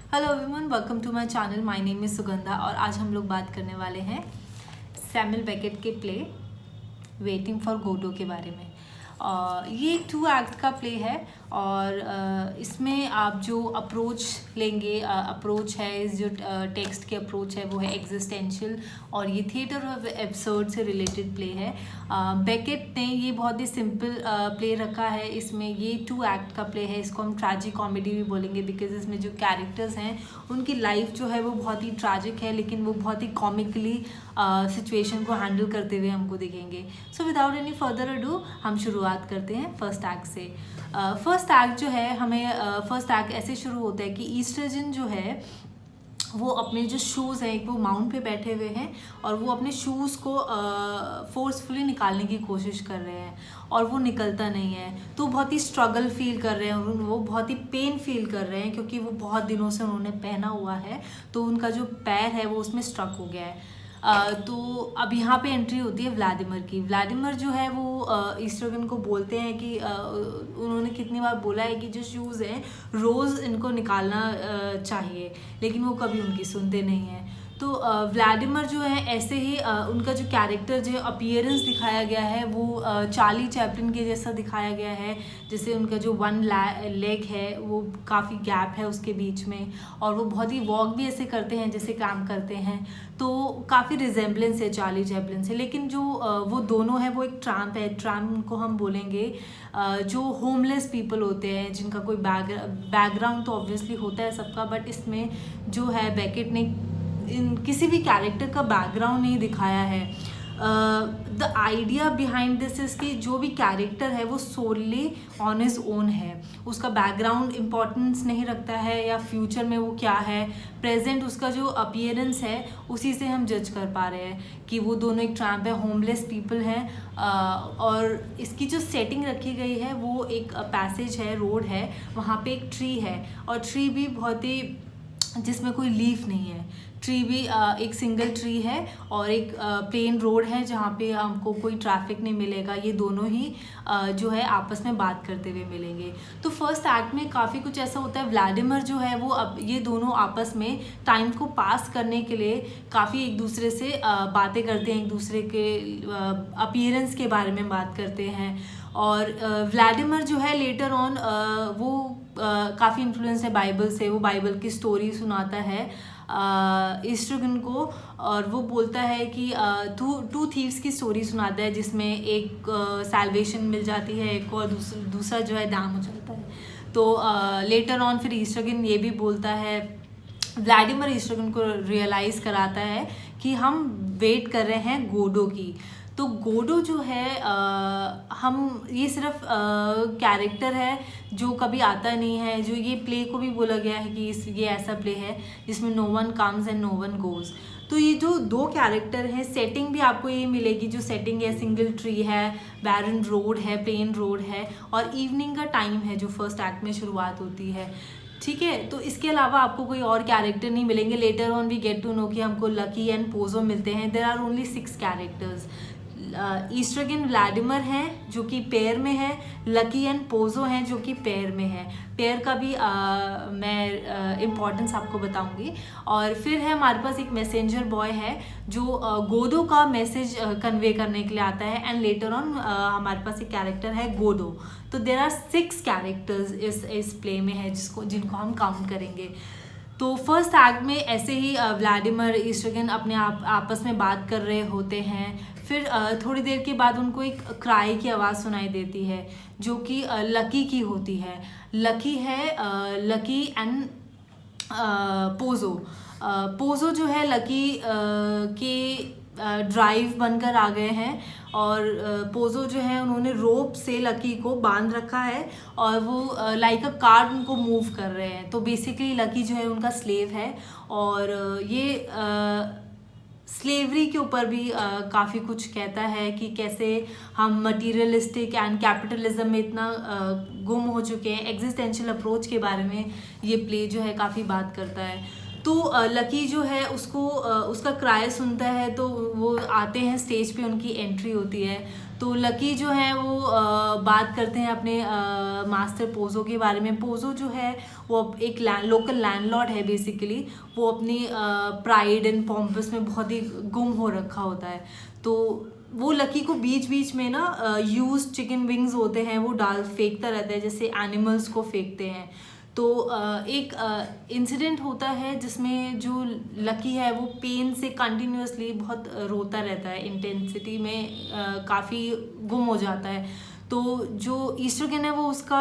Hello everyone, welcome to my channel. My name is Sugandha और आज हम लोग बात करने वाले हैं सैमुअल बेकेट के प्ले वेटिंग फॉर गोडो के बारे में। ये एक 2 एक्ट का प्ले है और इसमें आप जो अप्रोच लेंगे, अप्रोच है, इस जो टेक्स्ट के अप्रोच है वो है एग्जिस्टेंशियल और ये थिएटर ऑफ एब्सर्ड से रिलेटेड प्ले है। बेकेट ने ये बहुत ही सिंपल प्ले रखा है। इसमें ये 2 एक्ट का प्ले है। इसको हम ट्रैजिक कॉमेडी भी बोलेंगे बिकॉज इसमें जो कैरेक्टर्स हैं उनकी लाइफ जो है वो बहुत ही ट्रैजिक है, लेकिन वो बहुत ही कॉमिकली सिचुएशन को हैंडल करते हुए हमको दिखेंगे। So without any further ado हम शुरुआत करते हैं फर्स्ट एक्ट से। फर्स्ट एक्ट जो है हमें फर्स्ट एक्ट ऐसे शुरू होता है कि ईस्ट्रोजन जो है वो अपने जो शूज़ हैं, वो माउंट पे बैठे हुए हैं और वो अपने शूज़ को फोर्सफुली निकालने की कोशिश कर रहे हैं और वो निकलता नहीं है। तो बहुत ही स्ट्रगल फील कर रहे हैं और वो बहुत ही पेन फील कर रहे हैं क्योंकि वो बहुत दिनों से उन्होंने पहना हुआ है, तो उनका जो पैर है वो उसमें स्ट्रक हो गया है। तो अब यहाँ पे एंट्री होती है व्लादिमीर की। व्लादिमीर जो है वो ईस्ट्रोगन को बोलते हैं कि उन्होंने कितनी बार बोला है कि जो शूज़ हैं रोज़ इनको निकालना चाहिए, लेकिन वो कभी उनकी सुनते नहीं हैं। तो व्लादिमीर जो है ऐसे ही उनका जो कैरेक्टर जो अपीयरेंस दिखाया गया है वो चार्ली चैपलिन के जैसा दिखाया गया है। जैसे उनका जो वन लेग है वो काफ़ी गैप है उसके बीच में और वो बहुत ही वॉक भी ऐसे करते हैं जैसे काम करते हैं, तो काफ़ी रिजेम्बलेंस है चार्ली चैपलिन से। लेकिन जो वो दोनों है वो एक ट्रैम्प है। ट्रैम्प को हम बोलेंगे जो होमलेस पीपल होते हैं जिनका कोई बैकग्राउंड तो ऑब्वियसली होता है सबका, बट इसमें जो है बेकेट ने इन किसी भी कैरेक्टर का बैकग्राउंड नहीं दिखाया है। The idea behind this is कि जो भी कैरेक्टर है वो सोली ऑन हिज ओन है, उसका बैकग्राउंड इम्पोर्टेंस नहीं रखता है या फ्यूचर में वो क्या है, प्रेजेंट उसका जो अपीयरेंस है उसी से हम जज कर पा रहे हैं कि वो दोनों एक ट्रैम्प है, होमलेस पीपल हैं। और इसकी जो सेटिंग रखी गई है वो एक पैसेज है, रोड है, वहाँ पे एक ट्री है और ट्री भी बहुत ही जिसमें कोई लीफ नहीं है। ट्री भी एक सिंगल ट्री है और एक प्लेन रोड है जहाँ पे हमको कोई ट्रैफिक नहीं मिलेगा। ये दोनों ही जो है आपस में बात करते हुए मिलेंगे। तो फर्स्ट एक्ट में काफ़ी कुछ ऐसा होता है। व्लादिमीर जो है वो अब ये दोनों आपस में टाइम को पास करने के लिए काफ़ी एक दूसरे से बातें करते हैं, एक दूसरे के अपीयरेंस के बारे में बात करते हैं। और व्लादिमीर जो है लेटर ऑन वो काफ़ी इन्फ्लुएंस है बाइबल से। वो बाइबल की स्टोरी सुनाता है ईस्ट्रोगन को और वो बोलता है कि टू थीव्स की स्टोरी सुनाता है जिसमें एक सैल्वेशन मिल जाती है, एक और दूसरा जो है डैम हो जाता है। तो लेटर ऑन फिर ईस्ट्रोगन ये भी बोलता है, व्लादिमीर ईस्ट्रोगन को रियलाइज़ कराता है कि हम वेट कर रहे हैं गोडो की। तो गोडो जो है हम ये सिर्फ कैरेक्टर है जो कभी आता नहीं है। जो ये प्ले को भी बोला गया है कि ये ऐसा प्ले है जिसमें no one comes and no one goes. तो ये जो 2 कैरेक्टर हैं, सेटिंग भी आपको ये मिलेगी। जो सेटिंग है सिंगल ट्री है, बैरन रोड है, प्लेन रोड है और इवनिंग का टाइम है जो फर्स्ट एक्ट में शुरुआत होती है। ठीक है, तो इसके अलावा आपको कोई और कैरेक्टर नहीं मिलेंगे। Later on we get to know कि हमको लकी एंड पोजो मिलते हैं। There are only 6 characters. Estragon Vladimir हैं जो कि पेयर में है, लकी एंड पोजो हैं जो कि पेयर में है। पेयर का भी मैं इम्पोर्टेंस आपको बताऊंगी। और फिर है हमारे पास एक मैसेंजर बॉय है जो गोडो का मैसेज कन्वे करने के लिए आता है एंड लेटर ऑन हमारे पास एक कैरेक्टर है गोडो। तो देयर आर 6 कैरेक्टर्स इस प्ले में है जिनको हम काउंट करेंगे। तो फर्स्ट एक्ट में ऐसे ही व्लादिमीर ईस्ट्रोगन अपने आपस में बात कर रहे होते हैं। फिर थोड़ी देर के बाद उनको एक क्राई की आवाज़ सुनाई देती है जो कि लकी की होती है। लकी है लकी एंड पोजो। पोजो जो है लकी के ड्राइव बनकर आ गए हैं और पोजो जो है उन्होंने रोप से लकी को बांध रखा है और वो लाइक अ कार्ड उनको मूव कर रहे हैं। तो बेसिकली लकी जो है उनका स्लेव है और ये स्लेवरी के ऊपर भी काफ़ी कुछ कहता है कि कैसे हम मटीरियलिस्टिक एंड कैपिटलिज्म में इतना गुम हो चुके हैं। एग्जिस्टेंशियल अप्रोच के बारे में ये प्ले जो है काफ़ी बात करता है। तो तो लकी जो है उसको उसका क्राई सुनता है, तो वो आते हैं स्टेज पे, उनकी एंट्री होती है। तो लकी जो है वो बात करते हैं अपने मास्टर पोजो के बारे में। पोजो जो है वो एक लोकल लैंडलॉर्ड है बेसिकली। वो अपनी प्राइड एंड पॉम्पस में बहुत ही गुम हो रखा होता है। तो वो लकी को बीच बीच में ना यूज चिकन विंग्स होते हैं वो फेंकता रहता है, जैसे एनिमल्स को फेंकते हैं। तो एक इंसिडेंट होता है जिसमें जो लकी है वो पेन से कंटिन्यूअसली बहुत रोता रहता है, इंटेंसिटी में काफ़ी गुम हो जाता है। तो जो ईस्ट्रोगन है वो उसका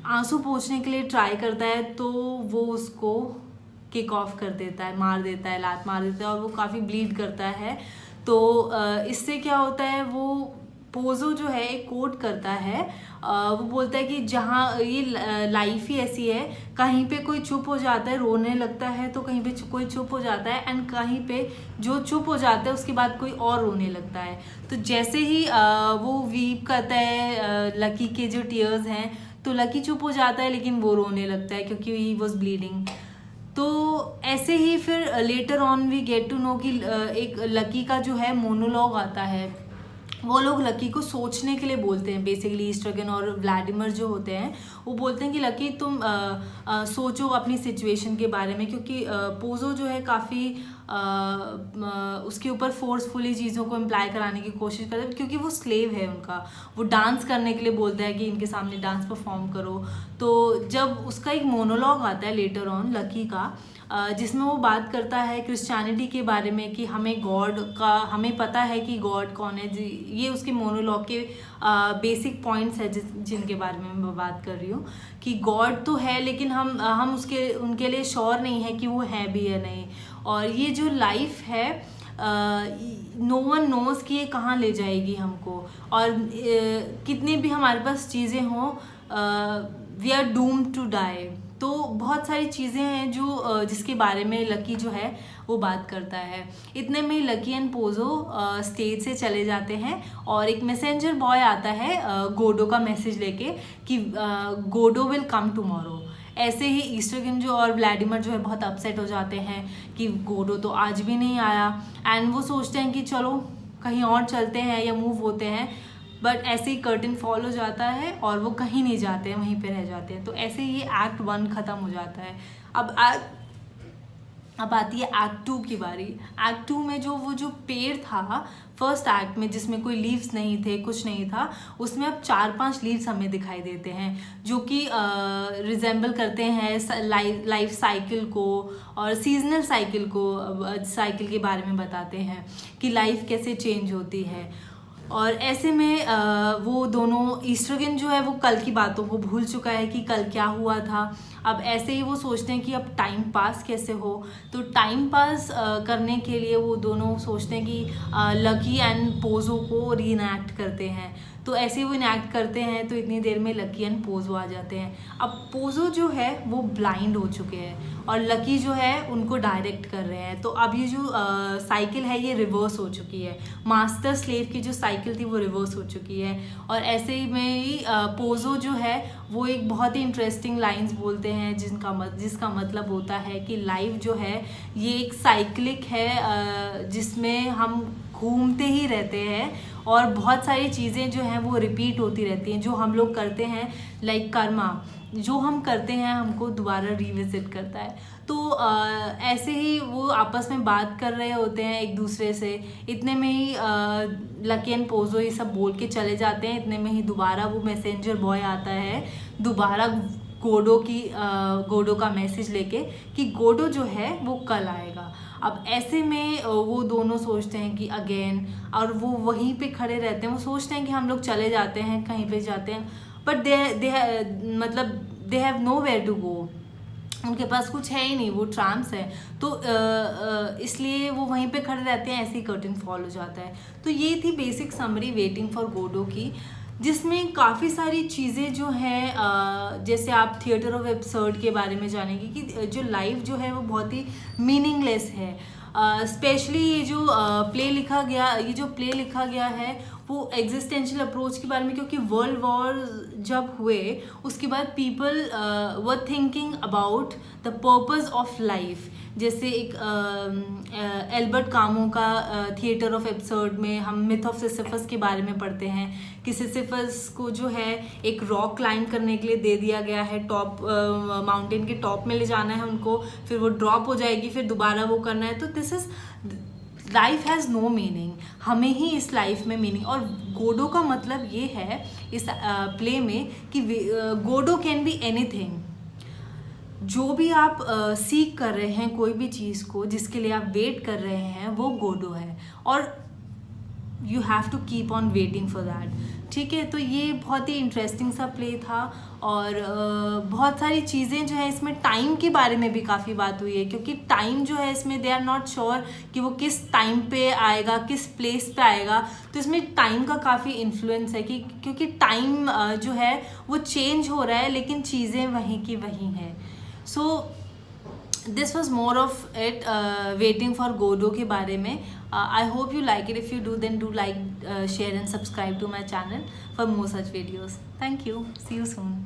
आंसू पोंछने के लिए ट्राई करता है, तो वो उसको किक ऑफ कर देता है, मार देता है, लात मार देता है, और वो काफ़ी ब्लीड करता है। तो इससे क्या होता है, वो पोजो जो है एक कोट करता है, वो बोलता है कि जहाँ ये लाइफ ही ऐसी है, कहीं पे कोई चुप हो जाता है रोने लगता है, तो कहीं पे कोई चुप हो जाता है, एंड कहीं पे जो चुप हो जाता है उसके बाद कोई और रोने लगता है। तो जैसे ही वो वीप करता है लकी के जो टीयर्स हैं, तो लकी चुप हो जाता है लेकिन वो रोने लगता है क्योंकि ही वॉज ब्लीडिंग। तो ऐसे ही फिर later on we get to know कि एक लकी का जो है मोनोलॉग आता है। वो लोग लकी को सोचने के लिए बोलते हैं, बेसिकली ईस्ट्रोगन और व्लादिमीर जो होते हैं वो बोलते हैं कि लकी तुम सोचो अपनी सिचुएशन के बारे में, क्योंकि पोजो जो है काफ़ी उसके ऊपर फोर्सफुली चीज़ों को इम्प्लाई कराने की कोशिश करता है, क्योंकि वो स्लेव है उनका। वो डांस करने के लिए बोलता है कि इनके सामने डांस परफॉर्म करो। तो जब उसका एक मोनोलॉग आता है लेटर ऑन लकी का, जिसमें वो बात करता है क्रिश्चियनिटी के बारे में कि हमें गॉड का, हमें पता है कि गॉड कौन है। ये उसके मोनोलॉग के बेसिक पॉइंट्स है जिनके बारे में मैं बात कर रही हूँ, कि गॉड तो है लेकिन हम उनके लिए श्योर नहीं है कि वो है भी या नहीं। और ये जो लाइफ है नो वन नोज कि ये कहाँ ले जाएगी हमको, और कितनी भी हमारे पास चीज़ें हों, we are doomed to die. तो बहुत सारी चीज़ें हैं जो जिसके बारे में लकी जो है वो बात करता है। इतने में लकी एंड पोजो स्टेज से चले जाते हैं, और एक मैसेंजर बॉय आता है गोडो का मैसेज लेके कि गोडो विल कम टुमारो। ऐसे ही ईस्ट्रोगन जो और व्लादिमीर जो है बहुत अपसेट हो जाते हैं कि गोडो तो आज भी नहीं आया, एंड वो सोचते हैं कि चलो कहीं और चलते हैं या मूव होते हैं। बट ऐसे ही कर्टन फॉल हो जाता है और वो कहीं नहीं जाते हैं, वहीं पे रह जाते हैं। तो ऐसे ही एक्ट 1 ख़त्म हो जाता है। अब आती है एक्ट 2 की बारी। एक्ट 2 में जो पेड़ था फर्स्ट एक्ट में, जिसमें कोई लीव्स नहीं थे, कुछ नहीं था, उसमें अब 4-5 लीव्स हमें दिखाई देते हैं जो कि रिजेंबल करते हैं लाइफ साइकिल को और सीजनल साइकिल को। साइकिल के बारे में बताते हैं कि लाइफ कैसे चेंज होती है। और ऐसे में वो दोनों, ईस्ट्रोगन जो है वो कल की बातों को भूल चुका है कि कल क्या हुआ था। अब ऐसे ही वो सोचते हैं कि अब टाइम पास कैसे हो। तो टाइम पास करने के लिए वो दोनों सोचते हैं कि लकी एंड पोजो को रीइनैक्ट करते हैं। तो ऐसे ही वो इनैक्ट करते हैं, तो इतनी देर में लकी एंड पोजो आ जाते हैं। अब पोजो जो है वो ब्लाइंड हो चुके हैं और लकी जो है उनको डायरेक्ट कर रहे हैं। तो अब ये जो साइकिल है ये रिवर्स हो चुकी है। मास्टर स्लेव की जो साइकिल थी वो रिवर्स हो चुकी है। और ऐसे ही में ही पोजो जो है वो एक बहुत ही इंटरेस्टिंग लाइंस बोलते हैं जिसका मतलब होता है कि लाइफ जो है ये एक साइक्लिक है, जिसमें हम घूमते ही रहते हैं और बहुत सारी चीज़ें जो हैं वो रिपीट होती रहती हैं। जो हम लोग करते हैं लाइक कर्मा, जो हम करते हैं हमको दोबारा रिविजिट करता है। तो ऐसे ही वो आपस में बात कर रहे होते हैं एक दूसरे से। इतने में ही लकी एंड पोजो ये सब बोल के चले जाते हैं। इतने में ही दोबारा वो मैसेंजर बॉय आता है दोबारा गोडो का मैसेज लेके कि गोडो जो है वो कल आएगा। अब ऐसे में वो दोनों सोचते हैं कि अगेन, और वो वहीं पे खड़े रहते हैं। वो सोचते हैं कि हम लोग चले जाते हैं, कहीं पे जाते हैं, but they have nowhere to go. उनके पास कुछ है ही नहीं, वो ट्राम्स है। तो इसलिए वो वहीं पे खड़े रहते हैं। ऐसे ही कर्टन फॉल हो जाता है। तो ये थी basic summary Waiting for Godot की, जिसमें काफ़ी सारी चीज़ें जो हैं, जैसे आप थिएटर ऑफ एब्सर्ड के बारे में जानेंगे कि जो लाइफ जो है वो बहुत ही मीनिंगलेस है। स्पेशली ये जो प्ले लिखा गया है वो एग्जिस्टेंशियल अप्रोच के बारे में, क्योंकि वर्ल्ड वॉर जब हुए उसके बाद people were thinking about the purpose of life. जैसे एक एल्बर्ट कामू का थिएटर ऑफ एब्सर्ड में हम मिथ ऑफ सिसिफस के बारे में पढ़ते हैं कि सिसिफस को जो है एक रॉक क्लाइंब करने के लिए दे दिया गया है, टॉप माउंटेन के टॉप में ले जाना है उनको, फिर वो ड्रॉप हो जाएगी, फिर दोबारा वो करना है। तो this is life has no meaning, हमें ही इस लाइफ में मीनिंग। और गोडो का मतलब ये है इस प्ले में कि गोडो कैन बी एनीथिंग। जो भी आप सीख कर रहे हैं, कोई भी चीज़ को जिसके लिए आप वेट कर रहे हैं, वो गोडो है, और you have to keep on waiting for that. ठीक है, तो ये बहुत ही इंटरेस्टिंग सा प्ले था, और बहुत सारी चीज़ें जो है इसमें टाइम के बारे में भी काफ़ी बात हुई है, क्योंकि टाइम जो है इसमें दे आर नॉट श्योर कि वो किस टाइम पे आएगा, किस प्लेस पे आएगा। तो इसमें टाइम का काफ़ी इन्फ्लुएंस है कि क्योंकि टाइम जो है वो चेंज हो रहा है, लेकिन चीज़ें वहीं की वहीं हैं। So this was more of it, waiting for Godot के बारे में। I hope you like it. If you do, then do like, share and subscribe to my channel for more such videos. Thank you. See you soon.